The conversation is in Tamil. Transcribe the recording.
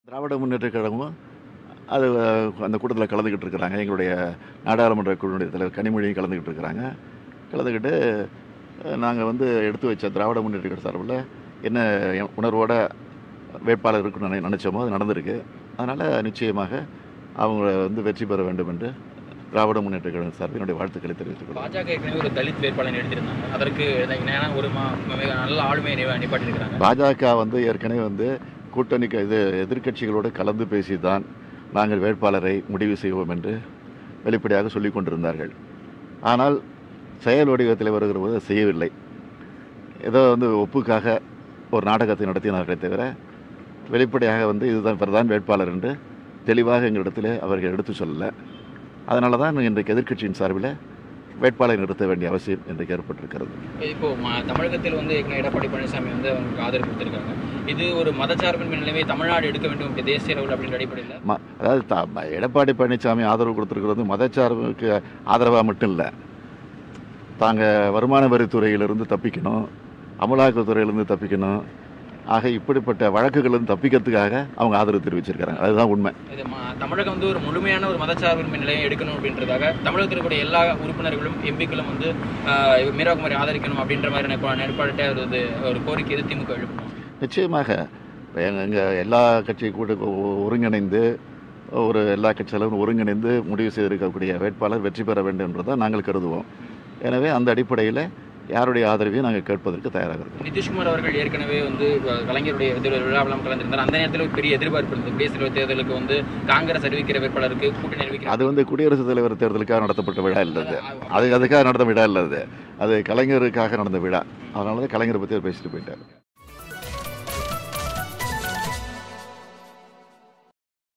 திராவிட முன்னேற்றக் கழகமும் அது அந்த கூட்டத்தில் கலந்துக்கிட்டு இருக்கிறாங்க. எங்களுடைய நாடாளுமன்ற குழுவுடைய தலைவர் கனிமொழியும் கலந்துக்கிட்டு இருக்கிறாங்க. கலந்துக்கிட்டு நாங்கள் எடுத்து வச்ச திராவிட முன்னேற்றக் கழக சார்பில் என்ன உணர்வோட வேட்பாளர் இருக்குன்னு நினச்சோமோ அது நடந்திருக்கு. அதனால் நிச்சயமாக அவங்க வெற்றி பெற வேண்டும் என்று திராவிட முன்னேற்றக் கழக சார்பில் என்னுடைய வாழ்த்துக்களை தெரிவித்துக் கொள்கிறேன். பாஜக ஏற்கனவே ஒரு தலித் வேட்பாளர் எடுத்திருந்தாங்க. அதற்கு ஒரு நல்ல ஆளுமையை நிப்பாட்டியிருக்கிறாங்க. பாஜக ஏற்கனவே கூட்டணிக்கு எதிர்க்கட்சிகளோடு கலந்து பேசி தான் நாங்கள் வேட்பாளரை முடிவு செய்வோம் என்று வெளிப்படையாக சொல்லிக் கொண்டிருந்தார்கள். ஆனால் செயல் வடிவத்தில் வருகிற போது செய்யவில்லை. ஏதோ ஒப்புக்காக ஒரு நாடகத்தை நடத்தினார்களே தவிர வெளிப்படையாக இதுதான் பிரதான் வேட்பாளர் என்று தெளிவாக எங்களிடத்தில் அவர்கள் எடுத்து சொல்லலை. அதனால தான் இன்றைக்கு எதிர்க்கட்சியின் சார்பில் வேட்பாளரை நிறுத்த வேண்டிய அவசியம் இன்றைக்கு ஏற்பட்டிருக்கிறது. இப்போ தமிழகத்தில் எடப்பாடி பழனிசாமி அவங்களுக்கு ஆதரவு கொடுத்திருக்காங்க. இது ஒரு மதச்சார்பின் நிலைமை தமிழ்நாடு எடுக்க வேண்டும் தேசிய அளவில் அப்படின்ற அடிப்படையில் அதாவது எடப்பாடி பழனிசாமி ஆதரவு கொடுத்திருக்கிறது மதச்சார்புக்கு ஆதரவாக மட்டும் இல்லை. தாங்கள் வருமான வரித்துறையிலிருந்து தப்பிக்கணும், அமலாக்கத்துறையிலிருந்து தப்பிக்கணும், ஆக இப்படிப்பட்ட வழக்குகளிலிருந்து தப்பிக்கிறதுக்காக அவங்க ஆதரவு தெரிவிச்சிருக்கிறாங்க. அதுதான் உண்மை. தமிழகம் ஒரு முழுமையான ஒரு மதச்சார்பின்மை நிலையை எடுக்கணும் அப்படின்றதாக தமிழகத்தில் இருக்கக்கூடிய எல்லா உறுப்பினர்களும் எம்பிக்களும் மீராகுமாரி ஆதரிக்கணும் அப்படின்ற மாதிரி நிலைப்பாட்டை ஒரு கோரிக்கை எது திமுக எழுப்பணும். நிச்சயமாக எங்கள் எல்லா கட்சி கூட ஒருங்கிணைந்து எல்லா கட்சிகளும் ஒருங்கிணைந்து முடிவு செய்திருக்கக்கூடிய வேட்பாளர் வெற்றி பெற வேண்டும் என்றுதான் நாங்கள் கருதுவோம். எனவே அந்த அடிப்படையில் யாருடைய ஆதரவையும் நாங்கள் கேட்பதற்கு தயாராக இருக்கோம். நிதிஷ்குமார் அவர்கள் ஏற்கனவே கலைஞருடைய விழாவெல்லாம் கலந்திருந்தார். அந்த நேரத்தில் ஒரு பெரிய எதிர்பார்ப்பு இருந்தது. குடியரசுத் தேர்தலுக்கு காங்கிரஸ் அறிவிக்கிற வேட்பாளருக்கு கூட்டணி அறிவிக்கிற அது குடியரசுத் தலைவர் தேர்தலுக்காக நடத்தப்பட்ட விழா இல்லது. அதுக்காக நடந்த விழா இல்லது. அது கலைஞருக்காக நடந்த விழா. அதனால தான் கலைஞரை பற்றி பேசிட்டு போயிட்டார்.